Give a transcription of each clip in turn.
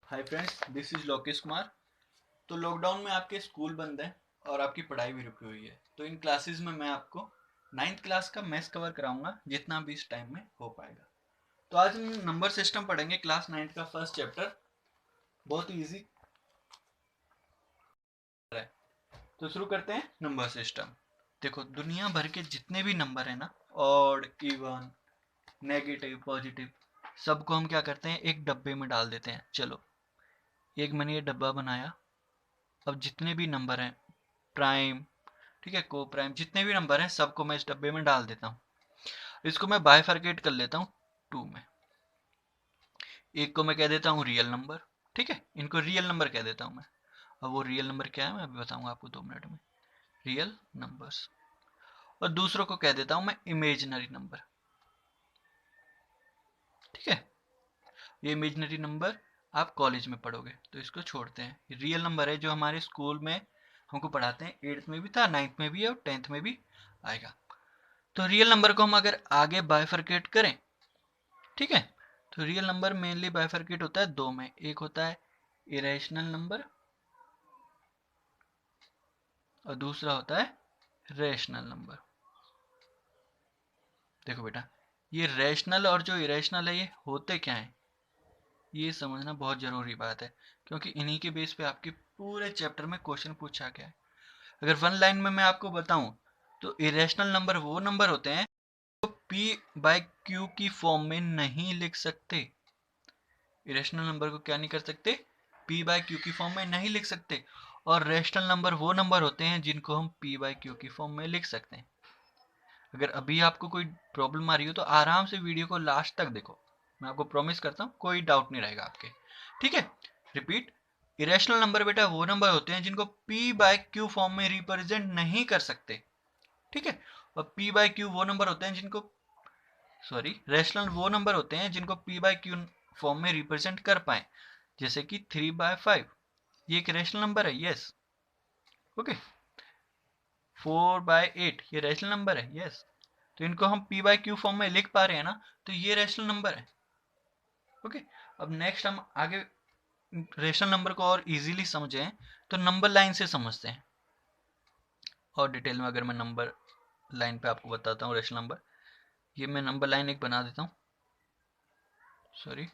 Hi friends, this is Lokesh Kumar. तो lockdown में आपके स्कूल बंद है और आपकी पढ़ाई भी रुकी हुई है। तो इन क्लासेस में मैं आपको 9th क्लास का मैथ्स कवर कराऊंगा जितना भी इस टाइम में हो पाएगा। तो आज हम नंबर सिस्टम पढ़ेंगे, क्लास 9th का फर्स्ट चैप्टर। बहुत ही इजी है। तो शुरू करते हैं नंबर सिस्टम। देखो, दुनिया भर के जितने भी नंबर है ना, ऑड, इवन, नेगेटिव, पॉजिटिव, सबको हम क्या करते हैं, एक डब्बे में डाल देते हैं। चलो, एक मैंने ये डब्बा बनाया। अब जितने भी नंबर हैं, प्राइम, ठीक है, को प्राइम, जितने भी नंबर हैं सबको मैं इस डब्बे में डाल देता हूँ। इसको मैं बाइफरकेट कर लेता हूँ टू में। एक को मैं कह देता हूँ रियल नंबर, ठीक है, इनको रियल नंबर कह देता हूँ मैं। अब वो रियल नंबर क्या है मैं अभी बताऊंगा आपको 2 मिनट में। Real numbers. और दूसरों को कह देता हूँ मैं इमेजिनरी नंबर, ठीक है। ये इमेजिनरी नंबर आप कॉलेज में पढ़ोगे तो इसको छोड़ते हैं। रियल नंबर है जो हमारे स्कूल में हमको पढ़ाते हैं, 8th में भी था, 9th में भी है और 10th में भी आएगा। तो रियल नंबर को हम अगर आगे बाइफरकेट करें, ठीक है, तो रियल नंबर मेनली बाइफरकेट होता है दो में। एक होता है इरेशनल नंबर और दूसरा होता है रेशनल नंबर। देखो बेटा, ये रेशनल और जो इरेशनल है ये होते क्या है, ये समझना बहुत जरूरी बात है, क्योंकि इन्हीं के बेस पे आपके पूरे चैप्टर में क्वेश्चन पूछा गया है। अगर वन लाइन में मैं आपको बताऊं तो इरेशनल नंबर वो नंबर होते हैं जो पी बाय क्यू की फॉर्म में नहीं लिख सकते। इरेशनल नंबर को क्या नहीं कर सकते, पी बाय क्यू की फॉर्म में नहीं लिख सकते। और रेशनल नंबर वो नंबर होते हैं जिनको हम पी बाय क्यू की फॉर्म में लिख सकते हैं। अगर अभी आपको कोई प्रॉब्लम आ रही हो तो आराम से वीडियो को लास्ट तक देखो, मैं आपको प्रॉमिस करता हूँ कोई डाउट नहीं रहेगा आपके, ठीक है। रिपीट, इरेशनल नंबर बेटा वो नंबर होते हैं जिनको पी बाय क्यू फॉर्म में रिप्रेजेंट नहीं कर सकते, ठीक है। और पी बाय क्यू वो नंबर होते हैं जिनको, सॉरी, रेशनल वो नंबर होते हैं जिनको पी बाय क्यू फॉर्म में रिप्रेजेंट कर पाए। जैसे कि 3/5, ये एक रेशनल नंबर है, यस, ओके। 4/8 ये रेशनल नंबर है, यस। तो इनको हम पी बाय क्यू फॉर्म में लिख पा रहे हैं ना, तो ये रेशनल नंबर है, ओके। अब नेक्स्ट हम आगे रेशनल नंबर को और इजीली समझें तो नंबर लाइन से समझते हैं। और डिटेल में अगर मैं नंबर लाइन पे आपको बताता हूँ रेशनल नंबर, ये मैं नंबर लाइन एक बना देता हूँ, सॉरी,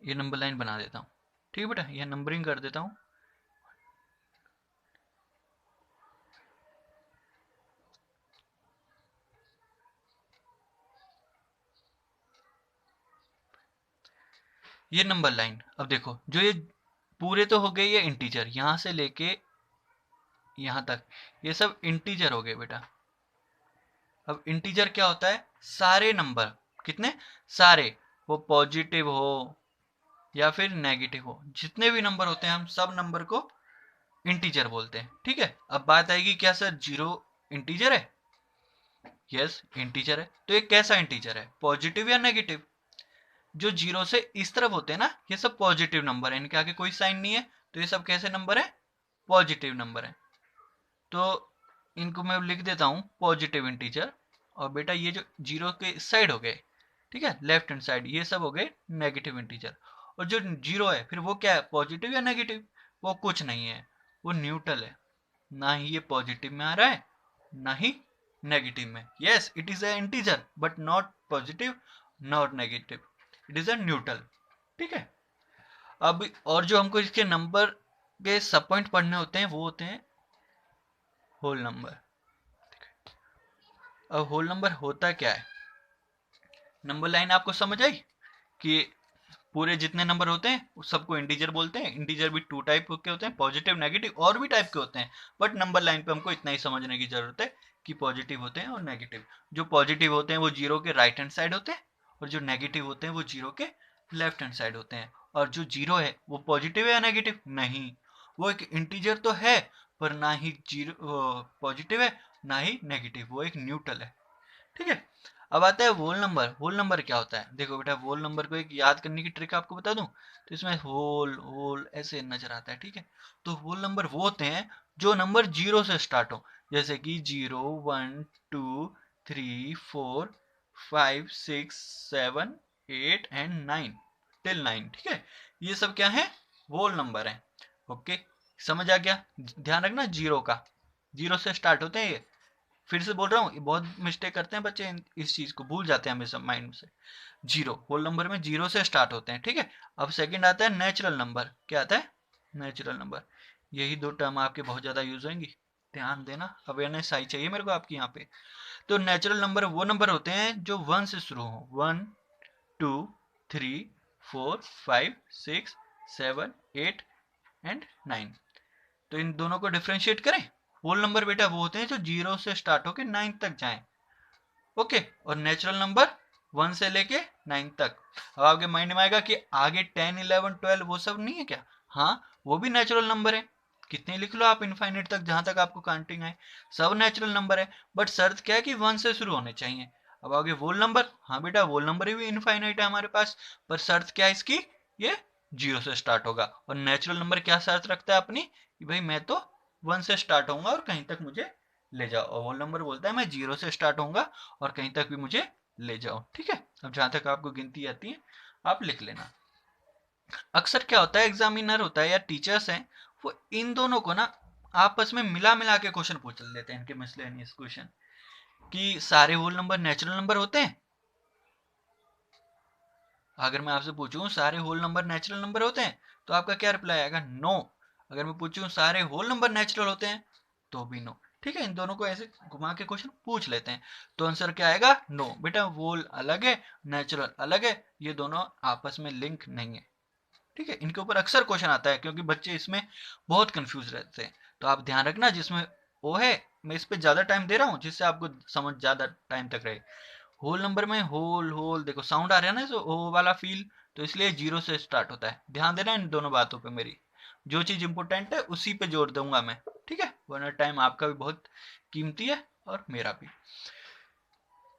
ये नंबर लाइन बना देता हूँ, ठीक है बेटा, ये नंबरिंग कर देता हूँ। ये नंबर लाइन, अब देखो, जो ये पूरे तो हो गए ये इंटीजर, यहां से लेके यहां तक ये सब इंटीजर हो गए बेटा। अब इंटीजर क्या होता है, सारे नंबर, कितने सारे, वो पॉजिटिव हो या फिर नेगेटिव हो, जितने भी नंबर होते हैं हम सब नंबर को इंटीजर बोलते हैं, ठीक है। अब बात आएगी, क्या सर जीरो इंटीजर है? यस, इंटीजर है। तो ये कैसा इंटीजर है, पॉजिटिव या नेगेटिव? जो जीरो से इस तरफ होते हैं ना, ये सब पॉजिटिव नंबर है, इनके आगे कोई साइन नहीं है, तो ये सब कैसे नंबर है, पॉजिटिव नंबर है। तो इनको मैं लिख देता हूँ पॉजिटिव इंटीजर। और बेटा ये जो जीरो के इस साइड हो गए, ठीक है, लेफ्ट हैंड साइड, ये सब हो गए नेगेटिव इंटीजर। और जो जीरो है फिर वो क्या है, पॉजिटिव या नेगेटिव? वो कुछ नहीं है, वो न्यूट्रल है। ना ही ये पॉजिटिव में आ रहा है ना ही नेगेटिव में। Yes, it is a integer but not positive not negative, it is a neutral, ठीक है। अब और जो हमको इसके नंबर के सब पॉइंट पढ़ने होते हैं वो होते हैं होल नंबर। अब होल नंबर होता क्या है, नंबर लाइन आपको समझ आई कि पूरे जितने नंबर होते हैं सबको इंटीजर बोलते हैं। इंटीजर भी टू टाइप के होते हैं, पॉजिटिव नेगेटिव, और भी टाइप के होते हैं, बट नंबर लाइन पे हमको इतना ही समझने की जरूरत है कि पॉजिटिव होते हैं और नेगेटिव। जो पॉजिटिव होते हैं वो जीरो के राइट हैंड साइड होते हैं, और जो नेगेटिव होते हैं वो जीरो के लेफ्ट हैंड साइड होते हैं। और जो जीरो है वो पॉजिटिव है या नेगेटिव? नहीं, वो एक इंटीजर तो है पर ना ही जीरो पॉजिटिव है ना ही नेगेटिव, वो एक न्यूट्रल है, ठीक है। अब आता है होल नंबर। होल नंबर क्या होता है, देखो बेटा, होल नंबर को एक याद करने की ट्रिक आपको बता दूं, तो इसमें होल होल ऐसे नजर आता है, ठीक है। तो होल नंबर वो होते हैं जो नंबर जीरो से स्टार्ट हो, जैसे कि 0, 1, 2, 3, 4, 5, 6, 7, 8 एंड 9, टिल 9, ठीक है। ये सब क्या है, होल नंबर है। ओके, समझ आ गया। ध्यान रखना जीरो का, जीरो से स्टार्ट होते हैं ये। फिर से बोल रहा हूँ, बहुत मिस्टेक करते हैं बच्चे, इस चीज को भूल जाते हैं हमेशा माइंड से। जीरो, होल नंबर में जीरो से स्टार्ट होते हैं, ठीक है। अब सेकंड आता है नेचुरल नंबर। क्या आता है, नेचुरल नंबर। यही दो टर्म आपके बहुत ज्यादा यूज होंगी, ध्यान देना, अवेयरनेस आई चाहिए मेरे को आपकी यहाँ पे। तो नेचुरल नंबर वो नंबर होते हैं जो 1 से शुरू हो, 1 2 3 4 5 6 7 8 एंड 9। तो इन दोनों को डिफ्रेंशिएट करें। होल नंबर बेटा वो होते हैं जो जीरो से स्टार्ट होकर 9 तक जाएं। ओके, और नेचुरल नंबर 1 से लेके 9 तक। अब आपके माइंड में आएगा कि आगे 10 11 12 वो सब नहीं है क्या? हाँ, वो भी नेचुरल नंबर है, कितने लिख लो आप इनफाइनाइट तक, जहां तक आपको काउंटिंग आए, सब नेचुरल नंबर है। बट शर्त क्या है कि 1 से शुरू होने चाहिए। अब आगे वोल नंबर, हाँ बेटा वोल नंबर भी इनफाइनाइट है हमारे पास, पर शर्त क्या है इसकी, ये जीरो से स्टार्ट होगा। और नेचुरल नंबर क्या शर्त रखता है अपनी, कि भाई मैं तो 1 से स्टार्ट होऊंगा और कहीं तक मुझे ले जाओ। और वोल नंबर बोलता है मैं जीरो से स्टार्ट होऊंगा और कहीं तक भी मुझे ले जाओ, ठीक है। अब जहां तक आपको गिनती आती है आप लिख लेना। अक्सर क्या होता है, एग्जामिनर होता है या टीचर्स हैं, वो इन दोनों को ना आपस में मिला मिला के क्वेश्चन पूछ लेते हैं, इनके मिसलेनियस क्वेश्चन, कि सारे होल नंबर नेचुरल नंबर होते हैं। अगर मैं आपसे पूछूं सारे होल नंबर नेचुरल नंबर होते हैं, तो आपका क्या रिप्लाई आएगा, नो। अगर मैं पूछूं सारे होल नंबर नेचुरल होते हैं, तो भी नो, ठीक है। इन दोनों को ऐसे घुमा के क्वेश्चन पूछ लेते हैं, तो आंसर क्या आएगा, नो। बेटा होल अलग है, नेचुरल अलग है, ये दोनों आपस में लिंक नहीं है, ठीक है। इनके ऊपर अक्सर क्वेश्चन आता है क्योंकि बच्चे इसमें बहुत कंफ्यूज रहते हैं। तो आप ध्यान रखना, जिसमें ओ है, मैं इस पे ज्यादा टाइम दे रहा हूँ जिससे आपको समझ ज्यादा टाइम तक रहे। होल नंबर में होल होल देखो साउंड आ रहा है ना, जो ओ वाला फील, तो इसलिए जीरो से स्टार्ट होता है। ध्यान देना इन दोनों बातों पे, मेरी जो चीज इंपोर्टेंट है उसी पे जोर दूंगा मैं, ठीक है, वरना टाइम आपका भी बहुत कीमती है और मेरा भी,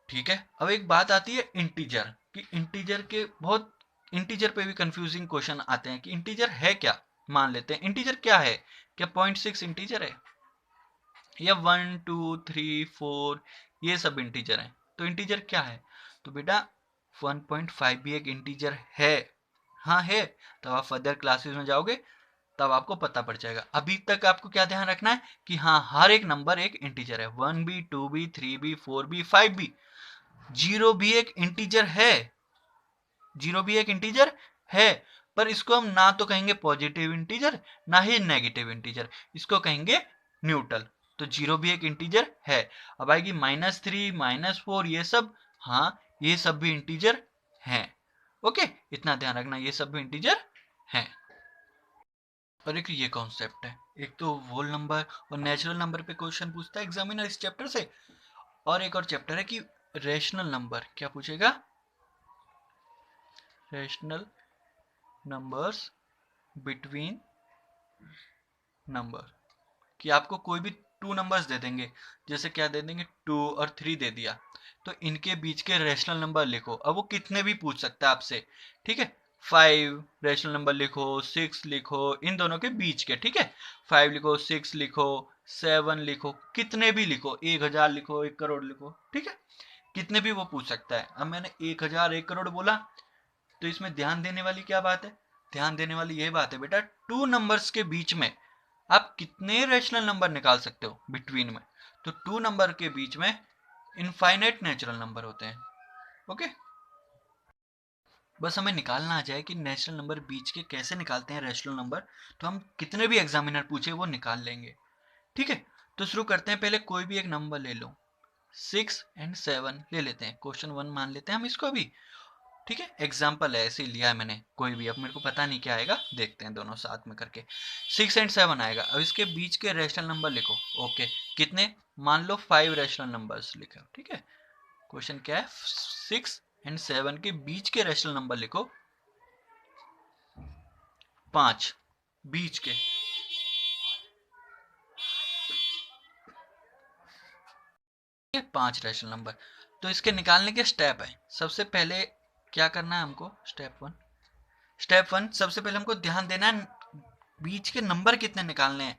ठीक है। अब एक बात आती है इंटीजर कि इंटीजर के बहुत, इंटीजर पे भी कंफ्यूजिंग क्वेश्चन आते हैं कि इंटीजर है क्या। मान लेते हैं इंटीजर क्या है, क्या 0.6 इंटीजर है, या 1 2 3 4 ये सब इंटीजर है। तो इंटीजर क्या है, तो बेटा 1.5 भी एक इंटीजर है, हाँ है। तब आप फर्दर क्लासेस में जाओगे तब आपको पता पड़ जाएगा। अभी तक आपको क्या ध्यान रखना है कि हाँ हर एक नंबर एक इंटीजर है, 1 भी 2 भी 3 भी 4 भी 5 भी। जीरो भी एक इंटीजर है, जीरो भी एक इंटीजर है, पर इसको हम ना तो कहेंगे पॉजिटिव इंटीजर ना ही नेगेटिव इंटीजर, इसको कहेंगे न्यूट्रल। तो जीरो भी एक इंटीजर है। अब आएगी -3 -4 ये सब, हाँ ये सब भी इंटीजर हैं। ओके, इतना ध्यान रखना, ये सब भी इंटीजर हैं। और एक ये कॉन्सेप्ट है, एक तो होल नंबर और नेचुरल नंबर पे क्वेश्चन पूछता है एग्जामिनर इस चैप्टर से, और एक और चैप्टर है कि रेशनल नंबर क्या पूछेगा, रेशनल नंबर्स बिटवीन नंबर, कि आपको कोई भी टू नंबर्स दे देंगे, जैसे क्या दे देंगे 2 और 3 दे दिया, तो इनके बीच के रेशनल नंबर लिखो। अब वो कितने भी पूछ सकता है आपसे, ठीक है। 5 रेशनल नंबर लिखो, 6 लिखो, इन दोनों के बीच के, ठीक है। 5 लिखो, 6 लिखो, 7 लिखो, कितने भी लिखो, 1000 लिखो, 1 करोड़ लिखो, ठीक है। कितने भी वो पूछ सकता है। अब मैंने 1000 1 करोड़ बोला, तो इसमें ध्यान देने वाली क्या बात है, ध्यान देने वाली यह बात है बेटा, टू नंबर्स के बीच में आप कितने रेशनल नंबर निकाल सकते हो बिटवीन में। तो टू नंबर के बीच में इनफाइनाइट नेचुरल नंबर होते हैं। ओके, बस हमें निकालना आ जाए कि नेचुरल नंबर बीच के कैसे निकालते हैं रेशनल नंबर, तो हम कितने भी एग्जामिनर पूछे वो निकाल लेंगे, ठीक है। तो शुरू करते हैं, पहले कोई भी एक नंबर ले लो, 6 और 7 ले लेते हैं, क्वेश्चन 1 मान लेते हैं हम इसको भी, ठीक है। एग्जाम्पल है, ऐसे लिया है मैंने, कोई भी, अब मेरे को पता नहीं क्या आएगा, देखते हैं दोनों साथ में करके। 6 और 7 आएगा। अब इसके बीच के रेशनल नंबर लिखो। ओके, कितने, मान लो 5 रेशनल नंबर्स लिखे, ठीक है। क्वेश्चन क्या है, 6 और 7 के बीच के रेशनल नंबर लिखो, 5 बीच के, 5 रेशनल नंबर। तो इसके निकालने के स्टेप है, सबसे पहले क्या करना है हमको, स्टेप वन सबसे पहले हमको ध्यान देना है बीच के नंबर कितने निकालने हैं,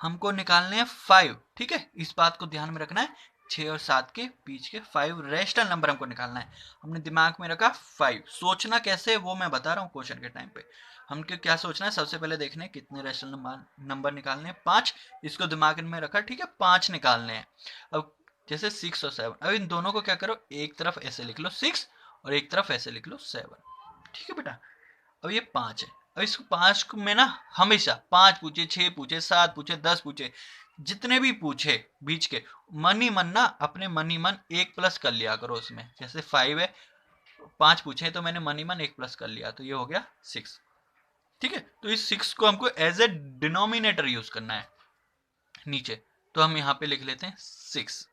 हमको निकालने हैं 5, ठीक है। इस बात को ध्यान में रखना है 6 और 7 के बीच के 5 रेशनल नंबर हमको निकालना है। हमने दिमाग में रखा 5। सोचना कैसे है वो मैं बता रहा हूँ क्वेश्चन के टाइम पे। हमको क्या सोचना है, सबसे पहले देखना है कितने रेशनल नंबर निकालने हैं, 5। इसको दिमाग में रखा, ठीक है, 5 निकालने हैं। अब जैसे 6 और 7, अब इन दोनों को क्या करो, एक तरफ ऐसे लिख लो 6 और एक तरफ ऐसे लिख लो 7, ठीक है बेटा। अब ये 5 है। अब इसको 5 में ना हमेशा 5 पूछे, 6 पूछे, 7 पूछे, 10 पूछे, जितने भी पूछे बीच के, मन ही मन ना अपने मन ही मन 1 प्लस कर लिया करो उसमें। जैसे 5 है, 5 पूछे तो मैंने मन ही मन 1 प्लस कर लिया, तो ये हो गया 6, ठीक है। तो इस 6 को हमको एज ए डिनोमिनेटर यूज करना है नीचे, तो हम यहाँ पे लिख लेते हैं 6।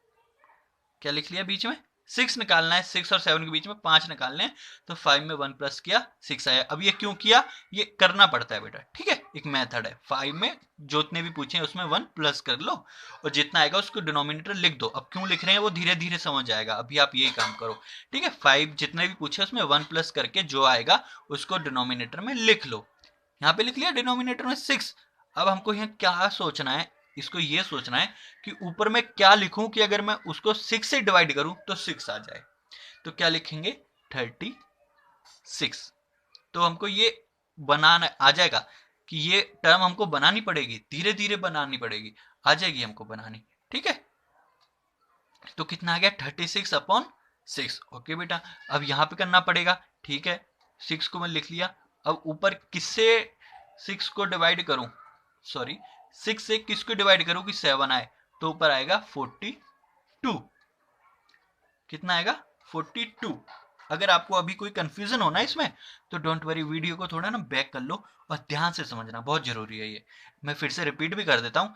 क्या लिख लिया बीच में, 6 निकालना है। 6 और 7 के बीच में 5 निकालने हैं, तो 5 में 1 प्लस किया 6 आया। अब ये क्यों किया, ये करना पड़ता है बेटा, ठीक है, एक मेथड है। 5 में जितने भी पूछे हैं उसमें 1 प्लस कर लो और जितना आएगा उसको डिनोमिनेटर लिख दो। अब क्यों लिख रहे हैं वो धीरे धीरे समझ आएगा, अभी आप यही काम करो, ठीक है। 5 जितने भी पूछे उसमें 1 प्लस करके जो आएगा उसको डिनोमिनेटर में लिख लो। यहाँ पे लिख लिया डिनोमिनेटर में 6। अब हमको यहाँ क्या सोचना है, इसको ये सोचना है कि ऊपर में क्या लिखूं कि अगर मैं उसको 6 से डिवाइड करूं तो 6 आ जाए। तो क्या लिखेंगे, 36। तो हमको ये बनाना आ जाएगा कि ये टर्म हमको बनानी पड़ेगी, धीरे धीरे बनानी पड़ेगी, आ जाएगी हमको बनानी, ठीक है। तो कितना आ गया, 36/6। ओके बेटा, अब यहां पे करना पड़ेगा, ठीक है। 6 को मैं लिख लिया। अब ऊपर किससे 6 को डिवाइड करूं, सॉरी 6 से किसको डिवाइड करूं कि 7 आए, तो ऊपर आएगा 42। कितना आएगा, 42। अगर आपको अभी कोई कंफ्यूजन हो ना इसमें, तो डोंट वरी, वीडियो को थोड़ा ना बैक कर लो और ध्यान से समझना, बहुत जरूरी है ये। मैं फिर से रिपीट भी कर देता हूं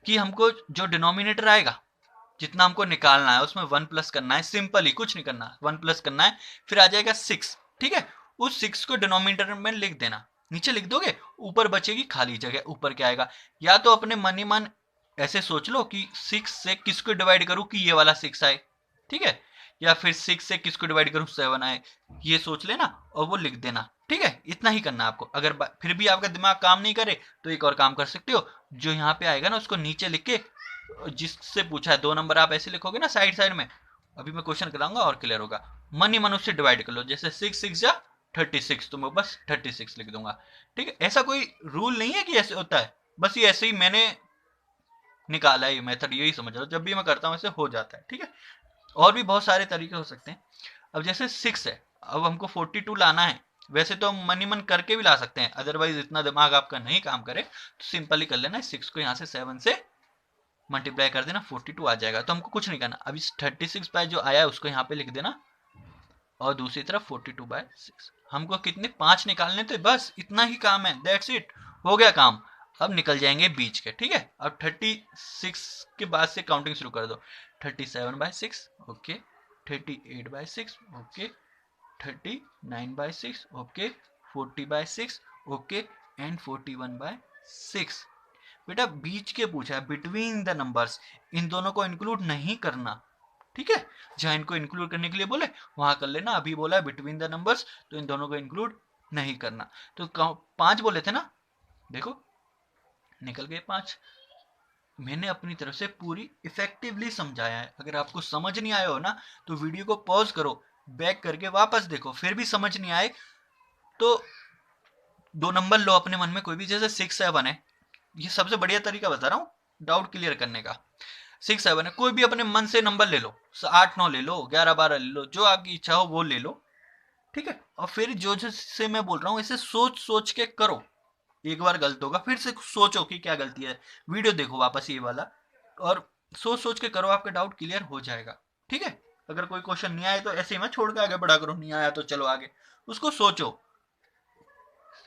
कि हमको जो डिनोमिनेटर आएगा, जितना हमको निकालना है उसमें 1 प्लस करना है, सिंपल ही, कुछ नहीं करना, 1 प्लस करना है, फिर आ जाएगा 6, ठीक है। उस 6 को डिनोमिनेटर में लिख देना, नीचे लिख दोगे, ऊपर बचेगी खाली जगह। ऊपर क्या आएगा, या तो अपने मन ही मन ऐसे सोच लो कि 6 से किसको डिवाइड करूं कि ये वाला 6 आए, ठीक है, या फिर 6 से किसको डिवाइड करूं 7 आए, ये सोच लेना और वो लिख देना, ठीक है। इतना ही करना आपको। अगर फिर भी आपका दिमाग काम नहीं करे तो एक और काम कर सकते हो, जो यहाँ पे आएगा ना उसको नीचे लिख के, जिससे पूछा है 2 नंबर आप ऐसे लिखोगे ना साइड साइड में, अभी मैं क्वेश्चन कराऊंगा और क्लियर होगा, मन ही मन उससे डिवाइड कर लो। जैसे 6 6 या 36, तो मैं बस 36 लिख दूंगा, ठीक है। ऐसा कोई रूल नहीं है कि ऐसे होता है, बस ये ऐसे ही मैंने निकाला है, ये मेथड यही समझ लो, जब भी मैं करता हूँ ऐसे हो जाता है, ठीक है। और भी बहुत सारे तरीके हो सकते हैं। अब जैसे 6 है, अब हमको 42 लाना है, वैसे तो हम मन ही मन करके भी ला सकते हैं, अदरवाइज इतना दिमाग आपका नहीं काम करे तो सिंपल ही कर लेना, 6 को यहाँ से 7 से मल्टीप्लाई कर देना, 42 आ जाएगा। तो हमको कुछ नहीं करना, अब इस 36 बाय जो आया है उसको यहाँ पे लिख देना और दूसरी तरफ 42/6। हमको कितने 5 निकालने थे, बस इतना ही काम है, दैट्स इट, हो गया काम। अब निकल जाएंगे बीच के, ठीक है। अब 36 के बाद से काउंटिंग शुरू कर दो, 37/6, okay, 38/6, okay, 39/6, okay, 40/6, okay, and 41/6। बेटा बीच के पूछा है, बिटवीन द नंबर्स, इन दोनों को इंक्लूड नहीं करना, ठीक है। जहां इनको इंक्लूड करने के लिए बोले वहां कर लेना, अभी बोला है बिटवीन द नंबर्स, तो इन दोनों को इंक्लूड नहीं करना। तो 5 बोले थे ना, देखो निकल गए 5। मैंने अपनी तरफ से पूरी इफेक्टिवली समझाया है। अगर आपको समझ नहीं आया हो ना तो वीडियो को पॉज करो, बैक करके वापस देखो, फिर भी समझ नहीं आए तो 2 नंबर लो अपने मन में कोई भी, जैसे 6 7 है, ये सबसे बढ़िया तरीका बता रहा हूँ डाउट क्लियर करने का। 6 7 है, कोई भी अपने मन से नंबर ले लो, 8 9 ले लो, 11 12 ले लो, जो आपकी इच्छा हो वो ले लो, ठीक है। और फिर जो से मैं बोल रहा हूँ इसे सोच सोच के करो। एक बार गलत होगा फिर से सोचो कि क्या गलती है, वीडियो देखो वापस ये वाला और सोच सोच के करो, आपका डाउट क्लियर हो जाएगा, ठीक है। अगर कोई क्वेश्चन नहीं आए तो ऐसे ही मत छोड़ के आगे बढ़ा करो, नहीं आया तो चलो आगे, उसको सोचो।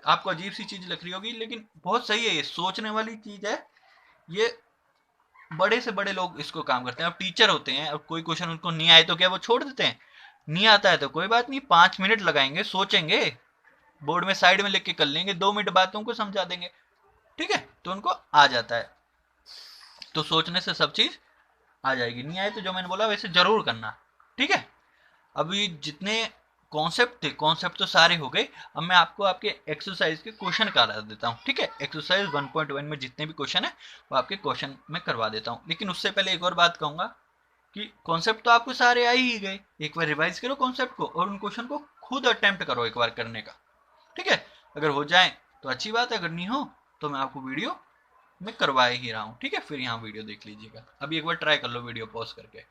आपको अजीब सी चीज लग रही होगी लेकिन बहुत सही है, ये सोचने वाली चीज है। ये बड़े से बड़े लोग इसको काम करते हैं। अब टीचर होते हैं, अब कोई क्वेश्चन उनको नहीं आए तो क्या वो छोड़ देते हैं, नहीं आता है तो कोई बात नहीं, 5 मिनट लगाएंगे, सोचेंगे, बोर्ड में साइड में लिख के कर लेंगे, 2 मिनट बाद तुमको समझा देंगे, ठीक है। तो उनको आ जाता है, तो सोचने से सब चीज आ जाएगी। नहीं आए तो जो मैंने बोला वैसे जरूर करना, ठीक है। अभी जितने कॉन्सेप्ट थे, कॉन्सेप्ट तो सारे हो गए। अब मैं आपको आपके एक्सरसाइज के क्वेश्चन करा देता हूँ, ठीक है। एक्सरसाइज 1.1 में जितने भी क्वेश्चन है वो आपके क्वेश्चन में करवा देता हूँ, लेकिन उससे पहले एक और बात कहूंगा कि कॉन्सेप्ट तो आपको सारे आ ही गए, एक बार रिवाइज करो कॉन्सेप्ट को और उन क्वेश्चन को खुद अटेम्प्ट करो एक बार करने का, ठीक है। अगर हो जाए तो अच्छी बात है, अगर नहीं हो तो मैं आपको वीडियो में करवा ही रहा हूँ, ठीक है। फिर यहाँ वीडियो देख लीजिएगा, अभी एक बार ट्राई कर लो वीडियो पॉज करके।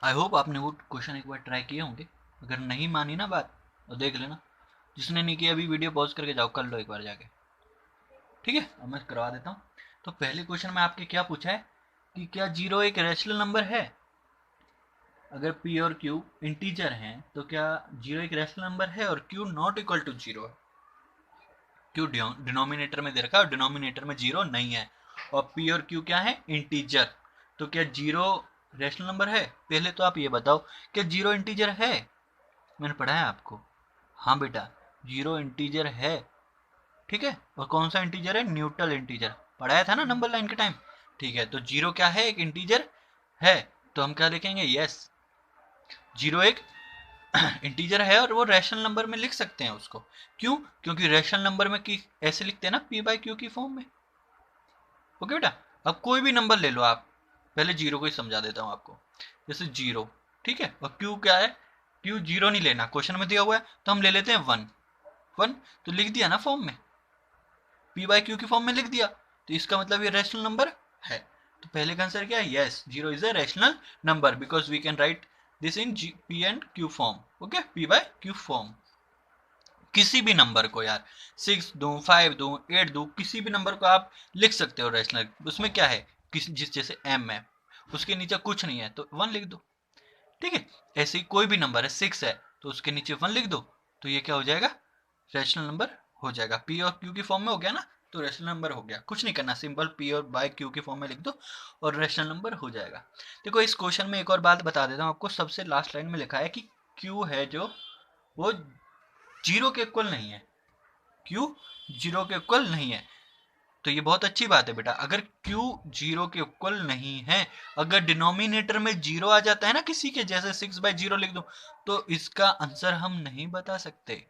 आई होप आपने वो क्वेश्चन एक बार ट्राई किए होंगे, अगर नहीं मानी ना बात तो देख लेना, जिसने नहीं किया अभी वीडियो पॉज करके जाओ, कर लो एक बार जाके, ठीक है। अब मैं करवा देता हूँ। तो पहले क्वेश्चन में आपके क्या पूछा है कि क्या जीरो एक रैशनल नंबर है। अगर p और q इंटीजर हैं तो क्या जीरो एक रैशनल नंबर है और q not equal to zero है। q डिनोमिनेटर में दे रखा है और डिनोमिनेटर में जीरो नहीं है, और p और q क्या है, इंटीजर। तो क्या जीरो रैशनल नंबर है। पहले तो आप ये बताओ क्या जीरो इंटीजर है। मैंने पढ़ा है आपको, हाँ बेटा जीरो इंटीजर है, ठीक है। और कौन सा इंटीजर है, न्यूट्रल इंटीजर, पढ़ाया था ना नंबर लाइन के टाइम, ठीक है। तो जीरो क्या है, एक इंटीजर है, तो हम क्या लिखेंगे, यस जीरो एक इंटीजर है और वो रैशनल नंबर में लिख सकते हैं उसको। क्यों, क्योंकि रैशनल नंबर में की ऐसे लिखते हैं ना, p बाई क्यू की फॉर्म में। ओके बेटा, अब कोई भी नंबर ले लो आप, पहले जीरो को ही समझा देता हूँ आपको। जैसे जीरो, ठीक है, और क्यू क्या है, क्यू जीरो नहीं लेना, क्वेश्चन में दिया हुआ है तो हम ले लेते हैं वन। वन तो लिख दिया ना फॉर्म में, p बाई क्यू की फॉर्म में लिख दिया, तो इसका मतलब ये रैशनल नंबर है। तो पहले का आंसर क्या है, yes zero is a rational number because we can write this in p and q form. Okay, p by q form. किसी भी नंबर को यार, 6 दूं 5 दूं 8 दूं, किसी भी नंबर को आप लिख सकते हो रैशनल। उसमें क्या है, जिस जैसे m है उसके नीचे कुछ नहीं है तो वन लिख दो, ठीक है। ऐसे ही कोई भी नंबर है, 6 है तो उसके नीचे वन लिख दो, तो ये क्या हो जाएगा, रैशनल नंबर हो जाएगा। p और q की फॉर्म में हो गया ना, तो रैशनल नंबर हो गया, कुछ नहीं करना, सिंपल p और बाय q की फॉर्म में लिख दो और रैशनल नंबर हो जाएगा। देखो इस क्वेश्चन में एक और बात बता देता हूँ आपको, सबसे लास्ट लाइन में लिखा है कि q है जो वो जीरो के इक्वल नहीं है, q जीरो के इक्वल नहीं है। तो ये बहुत अच्छी बात है बेटा, अगर q जीरो के इक्वल नहीं है, अगर डिनोमिनेटर में जीरो आ जाता है ना किसी के, जैसे 6/0 लिख दो, तो इसका आंसर हम नहीं बता सकते,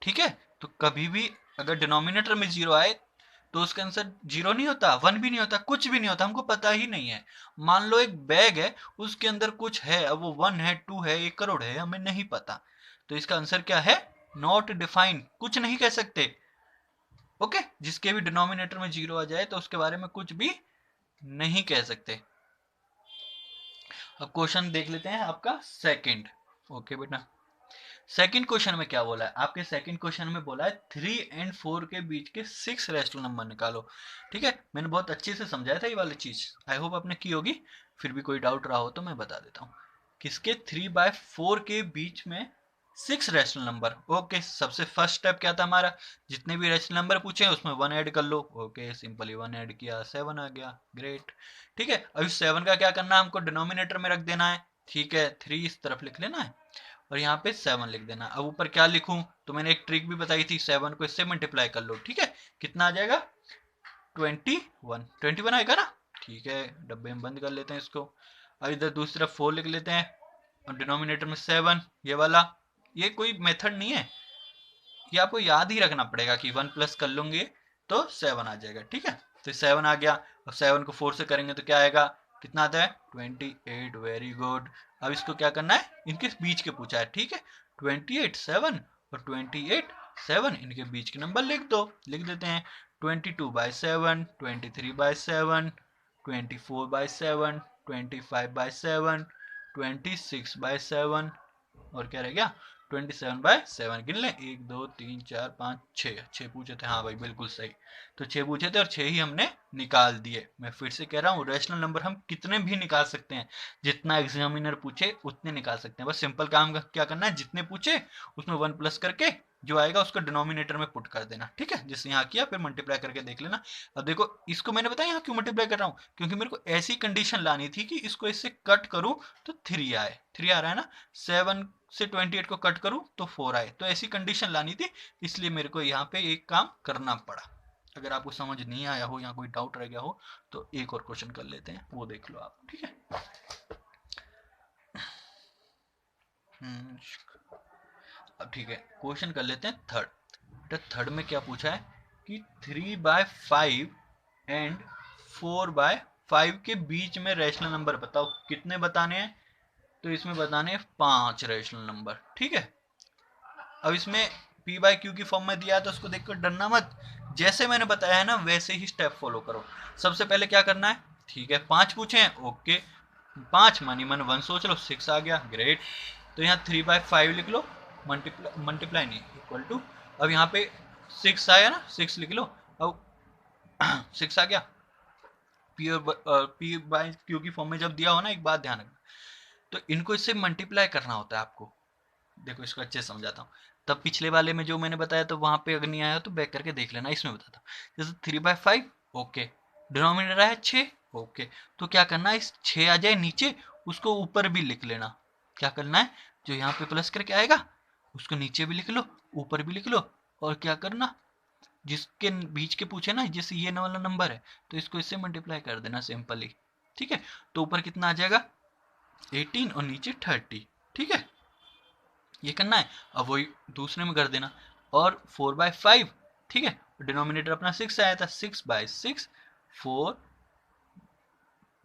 ठीक है। तो कभी भी अगर डिनोमिनेटर में जीरो आए तो उसका आंसर जीरो नहीं होता, वन भी नहीं होता, कुछ भी नहीं होता, हमको पता ही नहीं है। मान लो एक बैग है, उसके अंदर कुछ है, अब वो 1 है 2 है 1 करोड़ है, हमें नहीं पता, तो इसका आंसर क्या है, नॉट डिफाइंड, कुछ नहीं कह सकते। ओके, जिसके भी डिनोमिनेटर में जीरो आ जाए तो उसके बारे में कुछ भी नहीं कह सकते। अब क्वेश्चन देख लेते हैं आपका सेकंड। ओके बेटा, सेकंड क्वेश्चन में क्या बोला है, आपके सेकंड क्वेश्चन में बोला है 3 एंड 4 के बीच के 6 रैशनल नंबर निकालो, ठीक है। मैंने बहुत अच्छे से समझाया था ये वाली चीज, आई होप आपने की होगी, फिर भी कोई डाउट रहा हो तो मैं बता देता हूँ। किसके 3/4 के बीच में 6 रैशनल नंबर। ओके, सबसे फर्स्ट स्टेप क्या था हमारा, जितने भी रैशनल नंबर पूछे उसमें 1 ऐड कर लो। ओके, सिंपली 1 ऐड किया 7 आ गया, ग्रेट, ठीक है। अभी 7 का क्या करना है, हमको डिनोमिनेटर में रख देना है, ठीक है, 3 इस तरफ लिख लेना है और यहाँ पे 7 लिख देना। अब ऊपर क्या लिखूं, तो मैंने एक ट्रिक भी बताई थी, 7 को इससे मल्टीप्लाई कर लो, ठीक है, कितना आ जाएगा 21 आएगा ना, ठीक है, डब्बे में बंद कर लेते हैं इसको। अब इधर दूसरी तरफ 4 लिख लेते हैं और डिनोमिनेटर में 7, ये वाला, ये कोई मेथड नहीं है, ये आपको याद ही रखना पड़ेगा कि 1 प्लस कर लूंगे तो 7 आ जाएगा, ठीक है। तो 7 आ गया, और 7 को 4 से करेंगे तो क्या आएगा, कितना आता है 28, वेरी गुड। अब इसको क्या करना है, इनके बीच के पूछा है, ठीक है, 28 7 और 28 7, इनके बीच के नंबर लिख दो, लिख देते हैं 22/7, 23/7, 24/7, 25/7, 26/7, और क्या रह गया 27/7। गिन ले, 1 2 3 4 5 6 पूछे थे, हाँ भाई बिल्कुल सही। तो 6 पूछे थे और 6 ही हमने निकाल दिए। मैं फिर से कह रहा हूँ, रैशनल नंबर हम कितने भी निकाल सकते हैं, जितना एग्जामिनर पूछे उतने निकाल सकते हैं, बस सिंपल काम क्या करना है, जितने पूछे उसमें 1 प्लस करके जो आएगा उसको डिनोमिनेटर में पुट कर देना, ठीक है। जैसे यहाँ किया, फिर मल्टीप्लाई करके देख लेना। अब देखो इसको मैंने बताया यहाँ क्यों मल्टीप्लाई कर रहा हूँ, क्योंकि मेरे को ऐसी कंडीशन लानी थी कि इसको इससे कट करूँ तो 3 आए, 3 आ रहा है ना, 7 से 28 को कट करूं तो 4 आए, तो ऐसी कंडीशन लानी थी, इसलिए मेरे को यहाँ पे एक काम करना पड़ा। अगर आपको समझ नहीं आया हो या कोई डाउट रह गया हो तो एक और क्वेश्चन कर लेते हैं, वो देख लो आप, ठीक है। अब ठीक है, क्वेश्चन कर लेते हैं थर्ड। थर्ड में क्या पूछा है कि 3/5 एंड 4/5 5 के बीच में रैशनल नंबर बताओ, कितने बताने हैं? तो इसमें बताने हैं 5 रैशनल नंबर, ठीक है। अब इसमें पी बाई क्यू की फॉर्म में दिया है तो उसको देखकर डरना मत, जैसे मैंने बताया है ना वैसे ही स्टेप फॉलो करो। सबसे पहले क्या करना है, ठीक है 5 पूछे हैं, ओके 5 मनी मन 1 सोच लो, 6 आ गया, ग्रेट। तो यहाँ 3/5 लिख लो, मल्टीप्लाई नहीं इक्वल टू, अब यहाँ पे 6 आया ना, 6 लिख लो, अब 6 आ गया। पी बाई क्यू की फॉर्म में जब दिया हो ना, एक बात ध्यान रखना, तो इनको इससे मल्टीप्लाई करना होता है आपको। देखो इसको अच्छे से समझाता हूँ, तब पिछले वाले में जो मैंने बताया तो वहां पे अगर नहीं आया तो बैक करके देख लेना, इसमें बताता हूँ। जैसे 3/5, ओके, डिनोमिनेटर है 6, ओके, तो क्या करना है, इस 6 आ जाए नीचे, उसको ऊपर भी लिख लेना। क्या करना है, जो यहाँ पे प्लस करके आएगा उसको नीचे भी लिख लो, ऊपर भी लिख लो, और क्या करना, जिसके बीच के पूछे ना, जैसे ये वाला नंबर है तो इसको इससे मल्टीप्लाई कर देना सिंपली, ठीक है। तो ऊपर कितना आ जाएगा 18 और नीचे 30, ठीक है, ये करना है। अब वही दूसरे में कर देना, और 4/5, ठीक है, डिनोमिनेटर अपना 6 आया था, 6/6, 4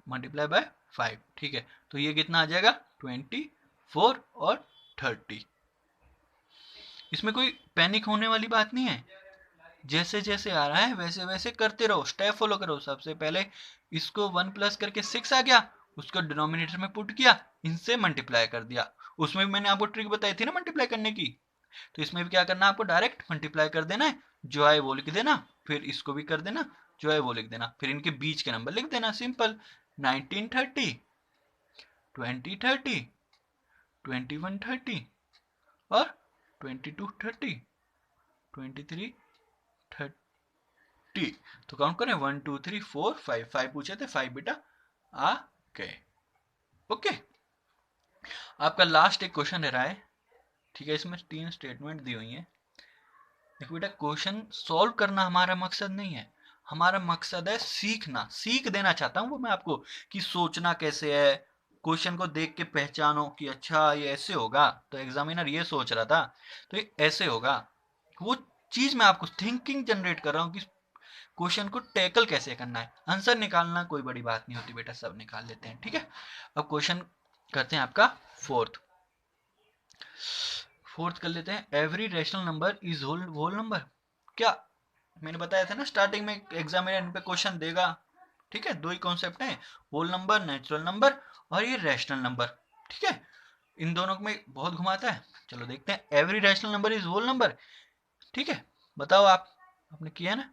मल्टीप्लाई बाय 5, ठीक है, तो ये कितना आ जाएगा 24 और 30। इसमें कोई पैनिक होने वाली बात नहीं है, जैसे जैसे आ रहा है वैसे वैसे करते रहो, स्टेप फॉलो करो। सबसे पहले इसको 1 प्लस करके 6 आ गया, उसको डिनोमिनेटर में पुट किया, इनसे मल्टीप्लाई कर दिया। उसमें भी मैंने आपको ट्रिक बताई थी ना मल्टीप्लाई करने की, तो इसमें भी क्या करना है, आपको डायरेक्ट मल्टीप्लाई कर देना है, जो आए वो लिख देना, फिर इसको भी कर देना, जो है वो लिख देना, फिर इनके बीच के नंबर लिख देना, सिंपल। 1930, 2030, 2130 और 2230, 2330। तो काउंट करें 1 2 3 4 5, 5 पूछे थे, 5 बेटा आ गए, ओके। आपका लास्ट एक क्वेश्चन रह रहा है, ठीक है, इसमें 3 स्टेटमेंट दी हुई है। देखो बेटा, क्वेश्चन सॉल्व करना हमारा मकसद नहीं है, हमारा मकसद है सीखना, सीख देना चाहता हूँ वो मैं आपको, कि सोचना कैसे है, क्वेश्चन को देख के पहचानो कि अच्छा ये ऐसे होगा, तो एग्जामिनर ये सोच रहा था तो ये ऐसे होगा, वो चीज मैं आपको थिंकिंग जनरेट कर रहा हूँ कि क्वेश्चन को टैकल कैसे करना है। आंसर निकालना कोई बड़ी बात नहीं होती बेटा, सब निकाल लेते हैं, ठीक है। अब क्वेश्चन करते हैं आपका फोर्थ कर लेते हैं। Every rational number is whole number. क्या मैंने बताया था ना स्टार्टिंग में, एग्जामिनर पे क्वेश्चन देगा, ठीक है, दो ही कॉन्सेप्ट हैं, होल नंबर, नेचुरल नंबर, और ये रैशनल नंबर, ठीक है, इन दोनों में बहुत घुमाता है। चलो देखते हैं, every rational number is whole number, ठीक है, बताओ आप, आपने किया ना,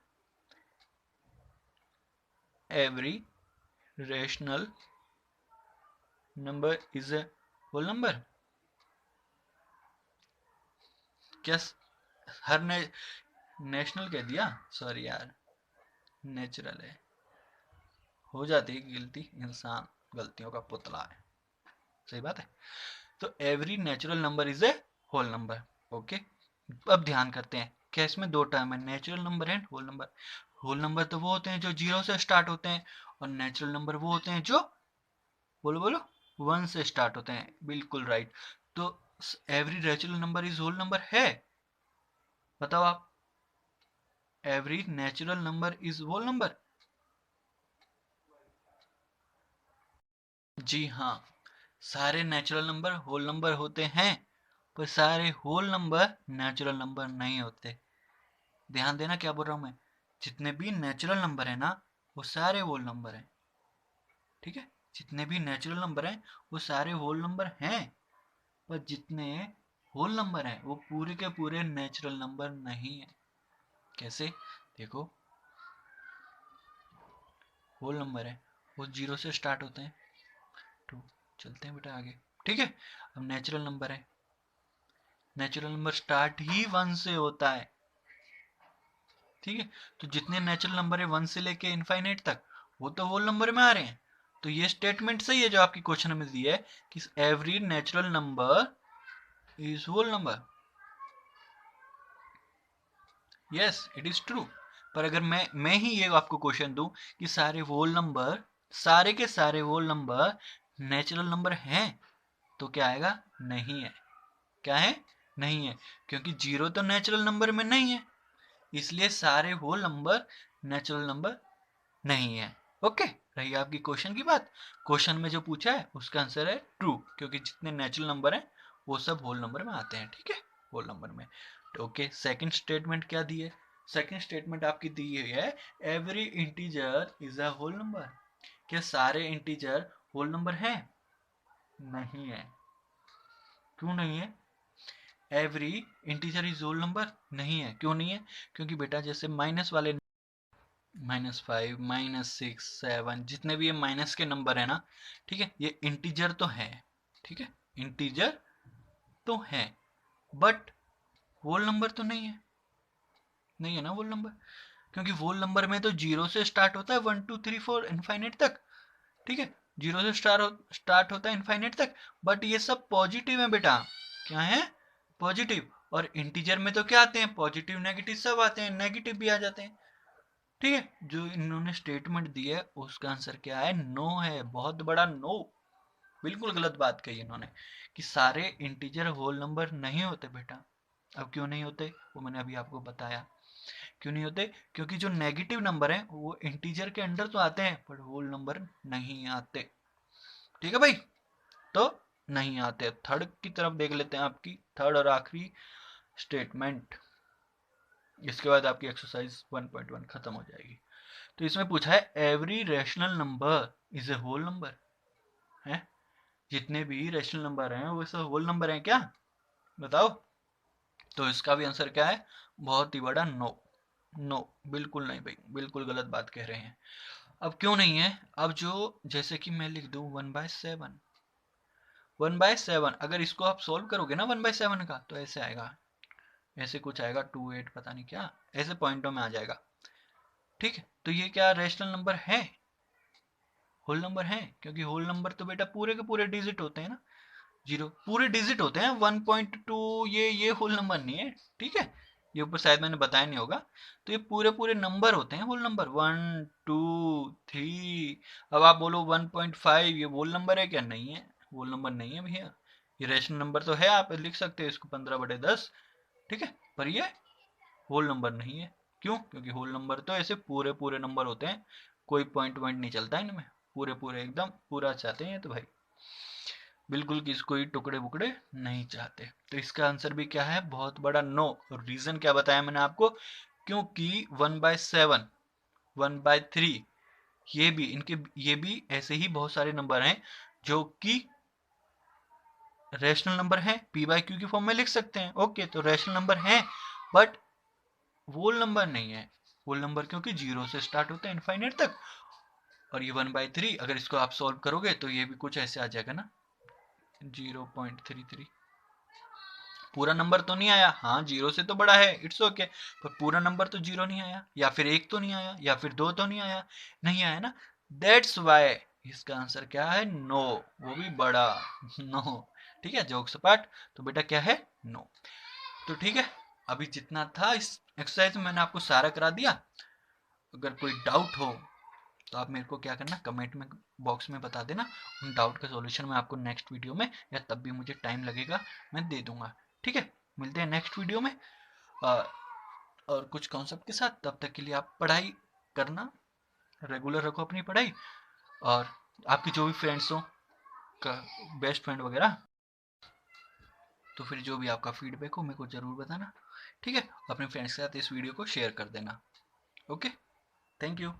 every rational number is a whole number. क्या हर नेशनल कह दिया, सॉरी यार, नेचुरल है, हो जाती है गलती, इंसान गलतियों का पुतला है, सही बात है। तो every natural number is a whole number, okay. अब ध्यान करते हैं, क्या इसमें दो टर्म है, natural number and whole number. Whole number तो वो होते हैं जो 0 से स्टार्ट होते हैं, और नेचुरल नंबर वो होते हैं जो, बोलो बोलो, 1 से स्टार्ट होते हैं, बिल्कुल राइट। तो every natural number is whole number है, बताओ आप, every natural number is whole number, जी हाँ, सारे नेचुरल नंबर होल नंबर होते हैं, पर सारे होल नंबर नेचुरल नंबर नहीं होते। ध्यान देना क्या बोल रहा हूं मैं, जितने भी नेचुरल नंबर है ना वो सारे होल नंबर हैं, ठीक है, जितने भी नेचुरल नंबर हैं वो सारे होल नंबर हैं, पर जितने होल नंबर हैं वो पूरे के पूरे नेचुरल नंबर नहीं है। कैसे, देखो, होल नंबर है वो 0 से स्टार्ट होते हैं, तो चलते हैं बेटा आगे, ठीक है। अब नेचुरल नंबर है, नेचुरल नंबर स्टार्ट ही 1 से होता है, ठीक है, तो जितने नेचुरल नंबर है 1 से लेके इनफाइनाइट तक वो तो होल नंबर में आ रहे हैं। तो ये स्टेटमेंट सही है जो आपकी क्वेश्चन में दी है कि every natural number is whole number, yes it is true. पर अगर मैं ही ये आपको क्वेश्चन दूं कि सारे होल नंबर, सारे के सारे होल नंबर नेचुरल नंबर हैं, तो क्या आएगा, नहीं है। क्या है, नहीं है, क्योंकि 0 तो नेचुरल नंबर में नहीं है, इसलिए सारे होल नंबर नेचुरल नंबर नहीं है, ओके। रही आपकी क्वेश्चन की बात, क्वेश्चन में जो पूछा है उसका आंसर है ट्रू, क्योंकि जितने नेचुरल नंबर हैं वो सब होल नंबर में आते हैं। ठीक है, होल नंबर में। तो ओके, सेकंड स्टेटमेंट क्या दी है? सेकंड स्टेटमेंट आपकी दी हुई है every integer is a whole number. क्या सारे इंटीजर होल नंबर हैं? नहीं है। क्यों नहीं है? Every integer is whole number नहीं है। क्यों नहीं है? क्योंकि बेटा जैसे माइनस वाले -5 -6 7 जितने भी ये माइनस के नंबर है ना, ठीक है, ये इंटीजर तो है। ठीक है, इंटीजर तो है, बट होल नंबर तो नहीं है। नहीं है ना होल नंबर, क्योंकि होल नंबर में तो जीरो से स्टार्ट होता है 1 2 3 4 इनफाइनेट तक। ठीक है, जीरो से स्टार्ट होता है इनफाइनेट तक, बट ये सब पॉजिटिव है बेटा। क्या है? पॉजिटिव। और इंटीजर में तो क्या आते हैं? पॉजिटिव नेगेटिव सब आते हैं, नेगेटिव भी आ जाते हैं। ठीक है, जो इन्होंने स्टेटमेंट दी है उसका आंसर क्या है? नो है। बहुत बड़ा नो, बिल्कुल गलत बात कही इन्होंने कि सारे इंटीजर होल नंबर नहीं होते बेटा। अब क्यों नहीं होते वो मैंने अभी आपको बताया। क्यों नहीं होते? क्योंकि जो नेगेटिव नंबर है वो इंटीजर के अंडर तो आते हैं पर होल नंबर नहीं आते। ठीक है भाई, तो नहीं आते। थर्ड की तरफ देख लेते हैं, आपकी थर्ड और आखिरी स्टेटमेंट। इसके बाद आपकी एक्सरसाइज 1.1 खत्म हो जाएगी। तो इसमें पूछा है every rational number is a whole number है। जितने भी रैशनल नंबर हैं वो सब होल नंबर हैं क्या? बताओ। तो इसका भी आंसर क्या है? बहुत ही बड़ा नो। नो, बिल्कुल नहीं भाई, बिल्कुल गलत बात कह रहे हैं। अब क्यों नहीं है? अब जो जैसे कि मैं लिख दूं 1/7, 1/7 अगर इसको आप सोल्व करोगे ना 1/7 का, तो ऐसे आएगा, ऐसे कुछ आएगा 2 8 पता नहीं क्या, ऐसे पॉइंटों में आ जाएगा। ठीक है, तो ये क्या रैशनल नंबर है? होल नंबर है, क्योंकि होल नंबर तो बेटा पूरे के पूरे डिजिट होते हैं ना। जीरो पूरे डिजिट होते हैं, 1.2 ये होल नंबर नहीं है। ठीक है, ये ऊपर शायद मैंने बताया नहीं होगा। तो ये पूरे पूरे नंबर होते हैं, होल नंबर 1 2 3। अब आप बोलो 1.5 ये होल नंबर है क्या? नहीं है, होल नंबर नहीं है भैया। ये रेशनल नंबर तो है, आप लिख सकते हैं इसको 15/10। ठीक है, पर ये होल नंबर नहीं है। क्यों? क्योंकि होल नंबर तो ऐसे पूरे पूरे नंबर होते हैं, कोई पॉइंट पॉइंट नहीं चलता इनमें, पूरे पूरे एकदम पूरा चाहते हैं तो भाई, बिल्कुल किसी कोई टुकड़े बुकड़े नहीं चाहते। तो इसका आंसर भी क्या है? बहुत बड़ा नो। और रीजन क्या बताया मैंने आपको? क्योंकि 1/7 1/3 ये भी इनके ये भी ऐसे ही बहुत सारे नंबर हैं जो कि रैशनल नंबर हैं, पी बाई क्यू की फॉर्म में लिख सकते हैं। ओके, तो रैशनल नंबर हैं बट होल नंबर नहीं है। होल नंबर क्योंकि जीरो से स्टार्ट होता है इनफाइनेट तक। और ये 1/3 अगर इसको आप सॉल्व करोगे तो ये भी कुछ ऐसे आ जाएगा ना, 0.33। पूरा नंबर तो नहीं आया, हाँ जीरो से तो बड़ा है, इट्स ओके, पर पूरा नंबर तो जीरो नहीं आया, या फिर एक तो नहीं आया, या फिर दो तो नहीं आया, नहीं आया ना। दैट्स वाई इसका आंसर क्या है? नो, वो भी बड़ा नो। ठीक है, जोक सपाट। तो बेटा क्या है? नो। तो ठीक है, अभी जितना था इस एक्सरसाइज में मैंने आपको सारा करा दिया। अगर कोई डाउट हो तो आप मेरे को क्या करना, कमेंट में बॉक्स में बता देना। उन डाउट का सॉल्यूशन मैं आपको नेक्स्ट वीडियो में, या तब भी मुझे टाइम लगेगा, मैं दे दूंगा। ठीक है, मिलते हैं नेक्स्ट वीडियो में और कुछ कॉन्सेप्ट के साथ। तब तक के लिए आप पढ़ाई करना, रेगुलर रखो अपनी पढ़ाई, और आपके जो भी फ्रेंड्स हो का बेस्ट फ्रेंड वगैरह, तो फिर जो भी आपका फीडबैक हो मेरे को ज़रूर बताना। ठीक है, अपने फ्रेंड्स के साथ इस वीडियो को शेयर कर देना। Okay, thank you.